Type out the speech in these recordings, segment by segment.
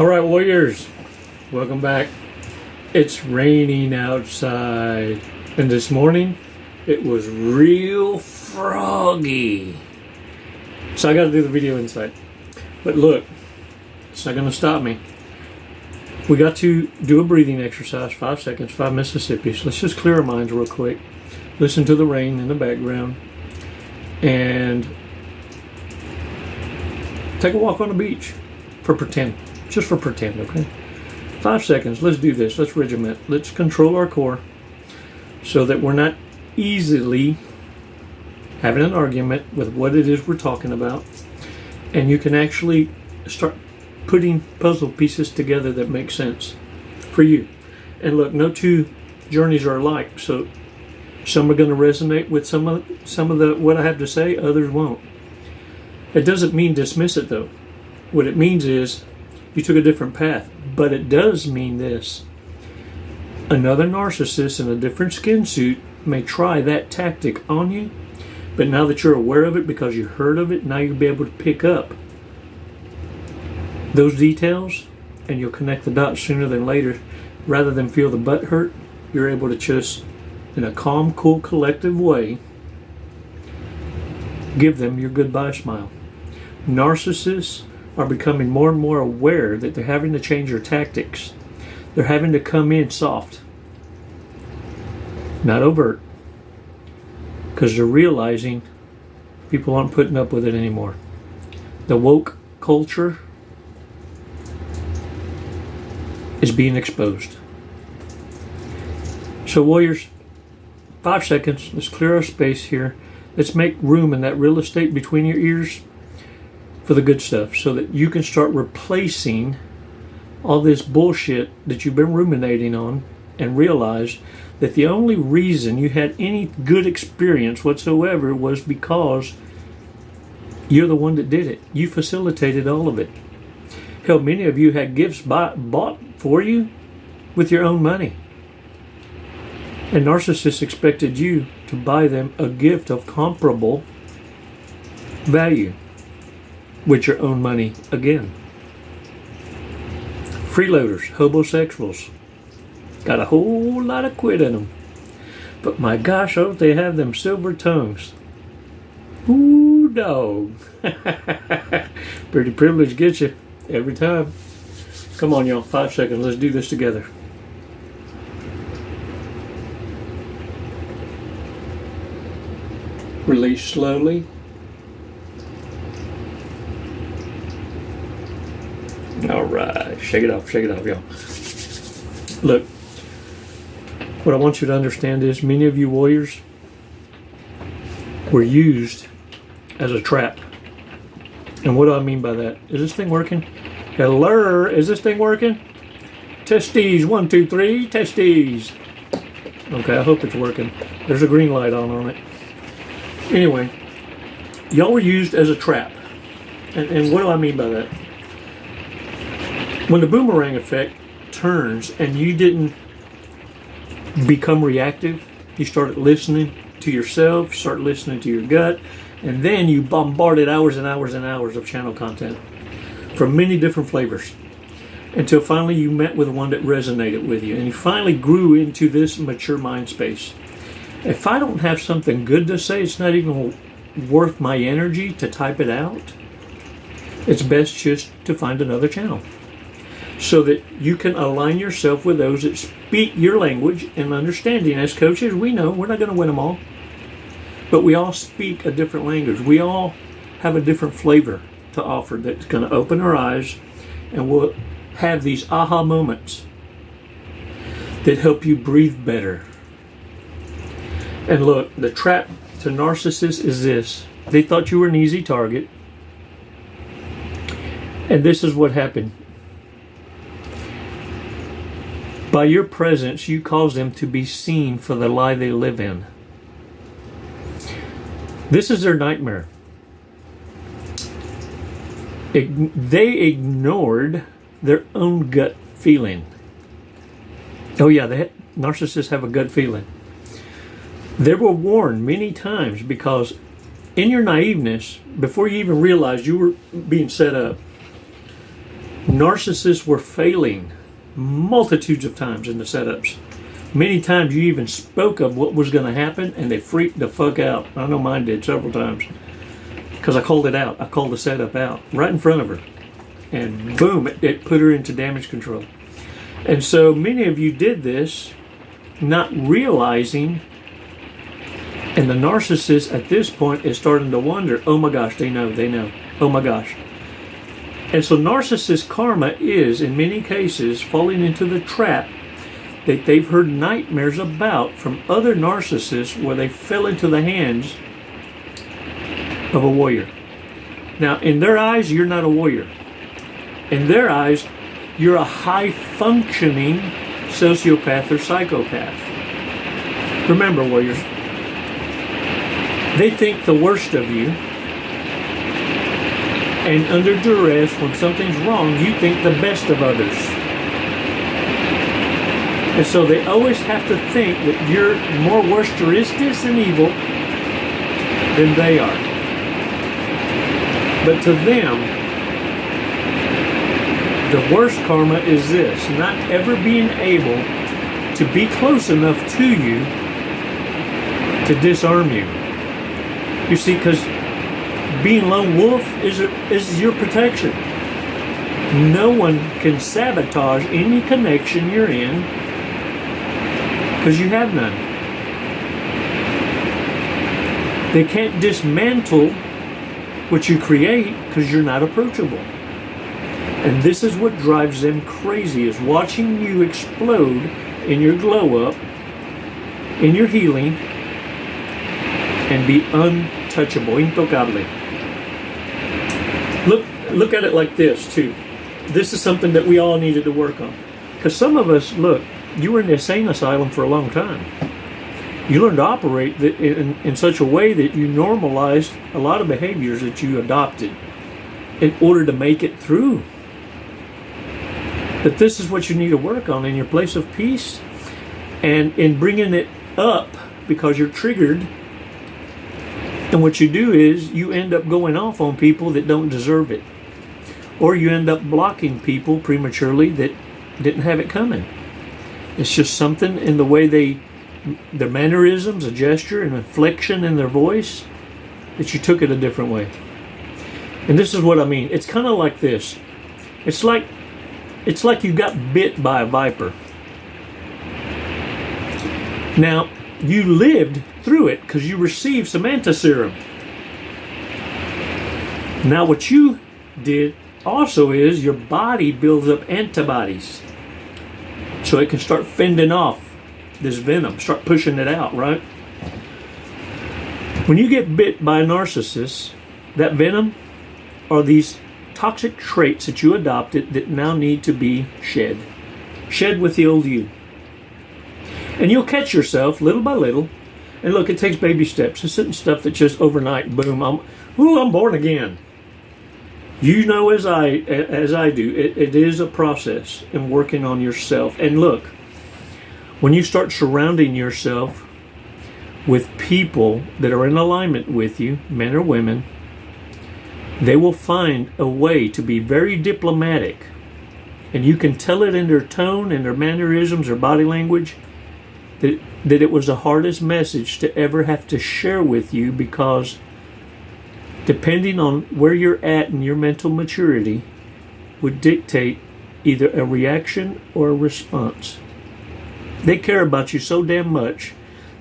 All right, warriors, welcome back. It's raining outside, and this morning it was real froggy. So I got to do the video inside. But look, it's not going to stop me. We got to do a breathing exercise, 5 seconds, 5 Mississippis. Let's just clear our minds real quick. Listen to the rain in the background, and take a walk on the beach for pretend. Just for pretend, okay? 5 seconds. Let's do this. Let's regiment. Let's control our core so that we're not easily having an argument with what it is we're talking about. And you can actually start putting puzzle pieces together that make sense for you. And look, no two journeys are alike. So some are going to resonate with some of the what I have to say, others won't. It doesn't mean dismiss it though. What it means is you took a different path, but it does mean this. Another narcissist in a different skin suit may try that tactic on you, but now that you're aware of it because you heard of it, now you'll be able to pick up those details and you'll connect the dots sooner than later. Rather than feel the butt hurt, you're able to just, in a calm, cool, collective way, give them your goodbye smile. Narcissists are becoming more and more aware that they're having to change their tactics. They're having to come in soft, not overt, because they're realizing people aren't putting up with it anymore. The woke culture is being exposed. So warriors, 5 seconds, let's clear our space here. Let's make room in that real estate between your ears for the good stuff so that you can start replacing all this bullshit that you've been ruminating on and realize that the only reason you had any good experience whatsoever was because you're the one that did it. You facilitated all of it. Hell, many of you had gifts bought for you with your own money. And narcissists expected you to buy them a gift of comparable value with your own money again. Freeloaders, homosexuals, got a whole lot of quit in them. But my gosh, oh, they have them silver tongues. Ooh, dog. Pretty privilege gets you every time. Come on, y'all, 5 seconds. Let's do this together. Release slowly. All right, shake it off, y'all. Look, what I want you to understand is many of you warriors were used as a trap. And what do I mean by that? Is this thing working? Hello, is this thing working? Testes, 1, 2, 3, testes. Okay, I hope it's working. There's a green light on it. Anyway, y'all were used as a trap. And what do I mean by that? When the boomerang effect turns and you didn't become reactive, you started listening to yourself, start listening to your gut, and then you bombarded hours and hours and hours of channel content from many different flavors until finally you met with one that resonated with you and you finally grew into this mature mind space. If I don't have something good to say, it's not even worth my energy to type it out. It's best just to find another channel so that you can align yourself with those that speak your language and understanding. As coaches, we know we're not going to win them all, but we all speak a different language. We all have a different flavor to offer that's going to open our eyes, and we'll have these aha moments that help you breathe better. And look, the trap to narcissists is this. They thought you were an easy target. And this is what happened. By your presence, you cause them to be seen for the lie they live in. This is their nightmare. They ignored their own gut feeling. Oh yeah, narcissists have a gut feeling. They were warned many times because in your naiveness, before you even realized you were being set up, Narcissists were failing multitudes of times in the setups. Many times you even spoke of what was going to happen and they freaked the fuck out. I know mine did several times. Because I called it out. I called the setup out right in front of her. And boom, it put her into damage control. And so many of you did this not realizing, and the narcissist at this point is starting to wonder, oh my gosh, they know, oh my gosh. And so narcissist karma is, in many cases, falling into the trap that they've heard nightmares about from other narcissists where they fell into the hands of a warrior. Now, in their eyes, you're not a warrior. In their eyes, you're a high-functioning sociopath or psychopath. Remember, warriors, they think the worst of you, and under duress, when something's wrong, you think the best of others. And so they always have to think that you're more worstericious and evil than they are. But to them, the worst karma is this: not ever being able to be close enough to you to disarm you. You see, because being lone wolf is your protection. No one can sabotage any connection you're in because you have none. They can't dismantle what you create because you're not approachable. And this is what drives them crazy, is watching you explode in your glow up, in your healing, and be untouchable, intocable. Look at it like this too. This is something that we all needed to work on. Because some of us, look, you were in the insane asylum for a long time. You learned to operate in such a way that you normalized a lot of behaviors that you adopted in order to make it through. But this is what you need to work on in your place of peace and in bringing it up because you're triggered. And what you do is you end up going off on people that don't deserve it. Or you end up blocking people prematurely that didn't have it coming. It's just something in the way their mannerisms, a gesture, an inflection in their voice, that you took it a different way. And this is what I mean. It's kind of like this. It's like you got bit by a viper. Now, you lived through it because you received some anti-serum. Now, what you did also is your body builds up antibodies so it can start fending off this venom, start pushing it out, right? When you get bit by a narcissist, that venom are these toxic traits that you adopted that now need to be shed. Shed with the old you. And you'll catch yourself little by little. And look, it takes baby steps. This isn't stuff that just overnight, boom, I'm born again. You know, as I do, it is a process in working on yourself. And look, when you start surrounding yourself with people that are in alignment with you, men or women, they will find a way to be very diplomatic. And you can tell it in their tone, in their mannerisms, their body language, that it was the hardest message to ever have to share with you, because depending on where you're at in your mental maturity would dictate either a reaction or a response. They care about you so damn much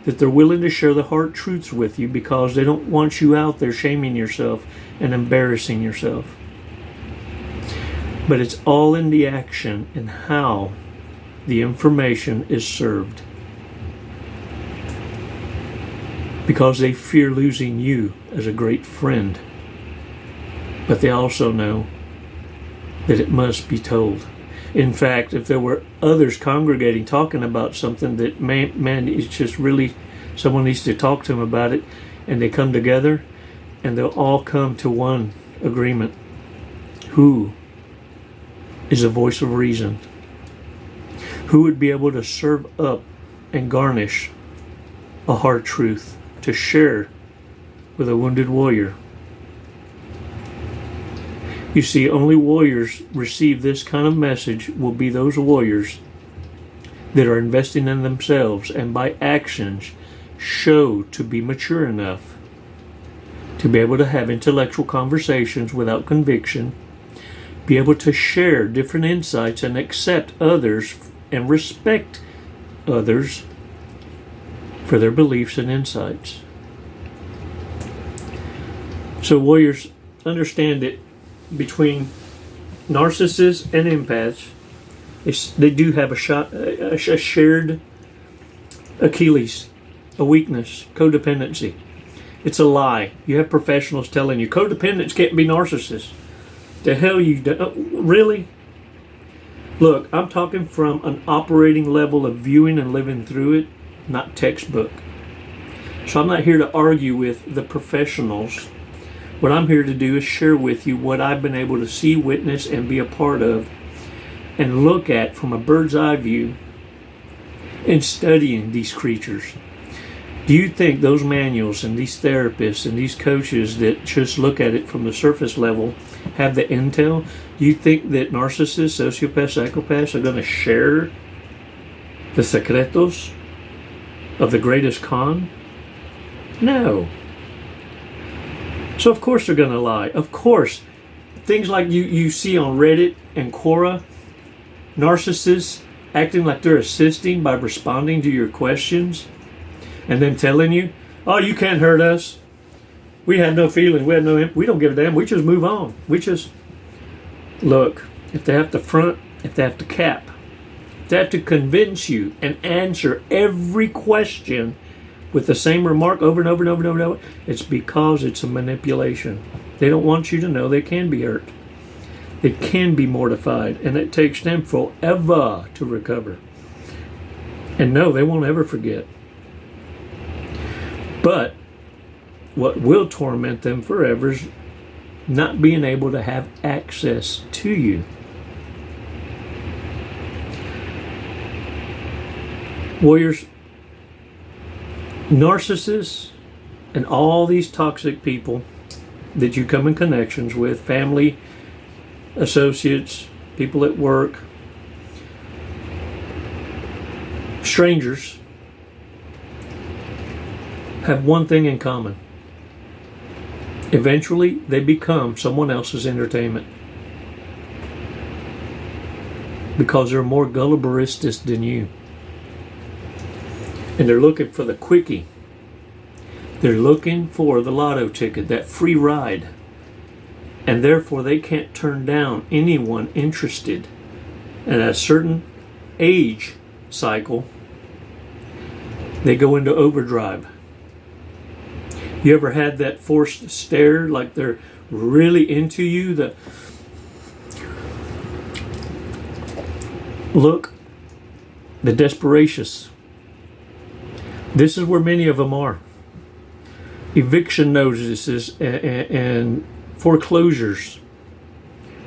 that they're willing to share the hard truths with you because they don't want you out there shaming yourself and embarrassing yourself. But it's all in the action and how the information is served. Because they fear losing you as a great friend. But they also know that it must be told. In fact, if there were others congregating talking about something that man, it's just really, someone needs to talk to them about it, and they come together and they'll all come to one agreement. Who is a voice of reason? Who would be able to serve up and garnish a hard truth to share with a wounded warrior? You see, only warriors receive this kind of message will be those warriors that are investing in themselves and by actions show to be mature enough to be able to have intellectual conversations without conviction, be able to share different insights and accept others and respect others for their beliefs and insights. So warriors, understand that between narcissists and empaths, they do have a shared Achilles, a weakness, codependency. It's a lie. You have professionals telling you codependents can't be narcissists. The hell you do? Really? Look, I'm talking from an operating level of viewing and living through it, not textbook. So I'm not here to argue with the professionals. What I'm here to do is share with you what I've been able to see, witness, and be a part of, and look at from a bird's eye view in studying these creatures. Do you think those manuals and these therapists and these coaches that just look at it from the surface level have the intel? Do you think that narcissists, sociopaths, psychopaths are going to share the secretos of the greatest con? No. So of course they're going to lie. Of course. Things like you see on Reddit and Quora, narcissists acting like they're assisting by responding to your questions and then telling you, oh, you can't hurt us. We have no feeling. We don't give a damn. We just move on. Look, if they have to front, if they have to cap, if they have to convince you and answer every question with the same remark over and over and over and over and over, it's because it's a manipulation. They don't want you to know they can be hurt. They can be mortified, and it takes them forever to recover. And no, they won't ever forget. But what will torment them forever is not being able to have access to you. Warriors, narcissists, and all these toxic people that you come in connections with, family, associates, people at work, strangers, have one thing in common. Eventually, they become someone else's entertainment because they're more gullibilistic than you. And they're looking for the quickie. They're looking for the lotto ticket, that free ride. And therefore, they can't turn down anyone interested. And at a certain age cycle, they go into overdrive. You ever had that forced stare, like they're really into you? The look, the desperacious. This is where many of them are. Eviction notices and foreclosures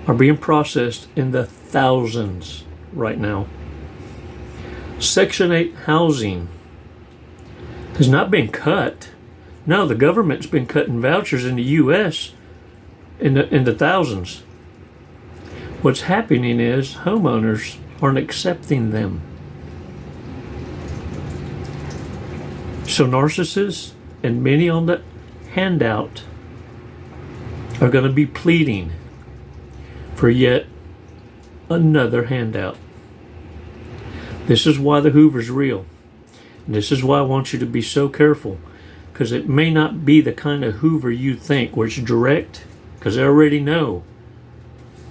are being processed in the thousands right now. Section 8 housing has not been cut. No, the government's been cutting vouchers in the U.S. in the thousands. What's happening is homeowners aren't accepting them. So narcissists and many on the handout are going to be pleading for yet another handout. This is why the Hoover's real. And this is why I want you to be so careful. Because it may not be the kind of Hoover you think, where it's direct, because they already know.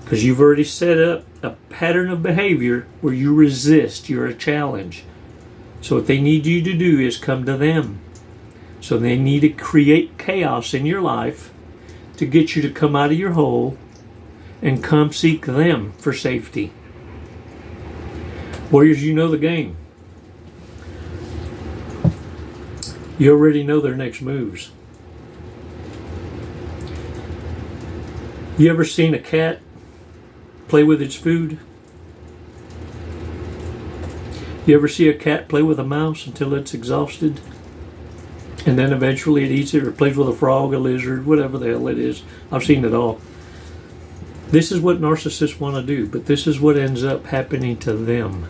Because you've already set up a pattern of behavior where you resist, you're a challenge. So what they need you to do is come to them. So they need to create chaos in your life to get you to come out of your hole and come seek them for safety. Warriors, you know the game. You already know their next moves. You ever seen a cat play with its food? You ever see a cat play with a mouse until it's exhausted? And then eventually it eats it, or plays with a frog, a lizard, whatever the hell it is. I've seen it all. This is what narcissists want to do, but this is what ends up happening to them.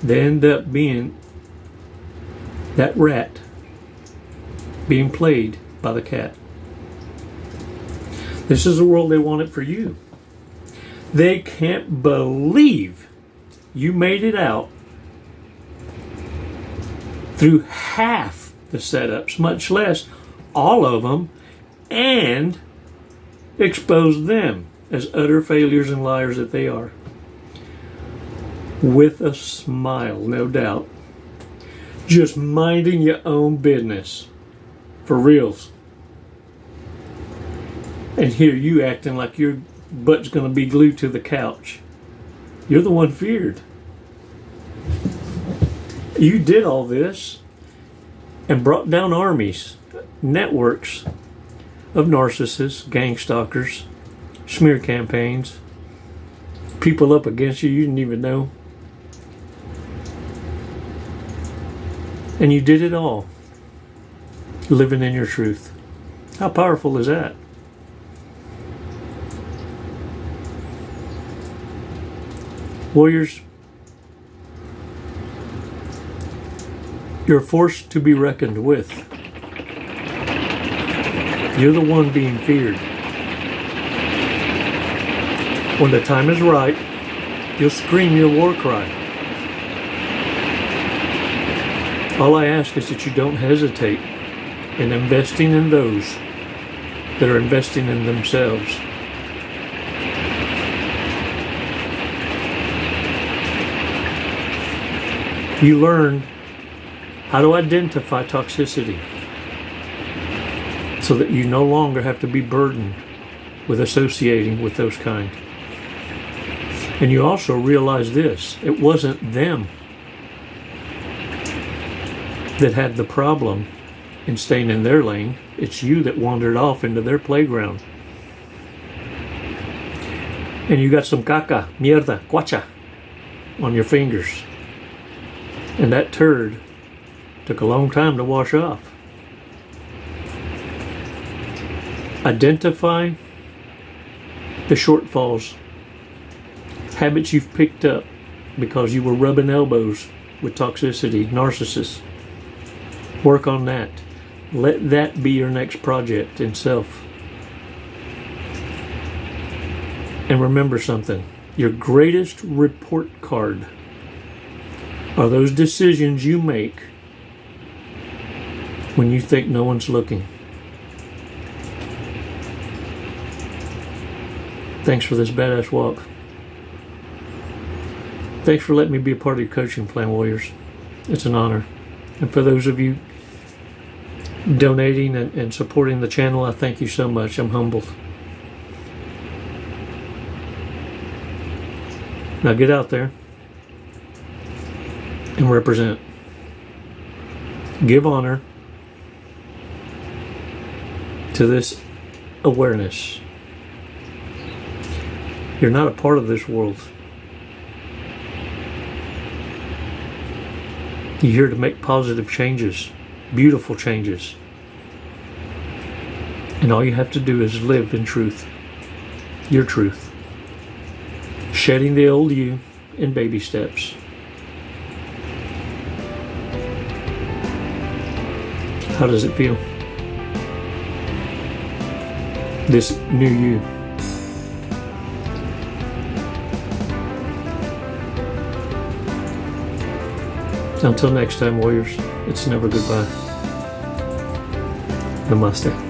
They end up being that rat being played by the cat. This is the world they wanted for you. They can't believe you made it out through half the setups, much less all of them, and expose them as utter failures and liars that they are. With a smile, no doubt. Just minding your own business. For reals. And here you acting like your butt's going to be glued to the couch. You're the one feared. You did all this and brought down armies, networks of narcissists, gang stalkers, smear campaigns, people up against you didn't even know. And you did it all, living in your truth. How powerful is that? Warriors, you're a force to be reckoned with. You're the one being feared. When the time is right, you'll scream your war cry. All I ask is that you don't hesitate in investing in those that are investing in themselves. You learn how to identify toxicity so that you no longer have to be burdened with associating with those kind. And you also realize this, it wasn't them that had the problem in staying in their lane. It's you that wandered off into their playground. And you got some caca, mierda, guacha on your fingers. And that turd took a long time to wash off. Identify the shortfalls, habits you've picked up because you were rubbing elbows with toxicity, narcissists. Work on that. Let that be your next project in self. And remember something. Your greatest report card are those decisions you make when you think no one's looking. Thanks for this badass walk. Thanks for letting me be a part of your coaching plan, Warriors. It's an honor. And for those of you donating and supporting the channel, I thank you so much. I'm humbled. Now get out there and represent. Give honor to this awareness. You're not a part of this world. You're here to make positive changes, beautiful changes. And all you have to do is live in truth, your truth. Shedding the old you in baby steps. How does it feel? This new you. Until next time, Warriors, it's never goodbye. Namaste.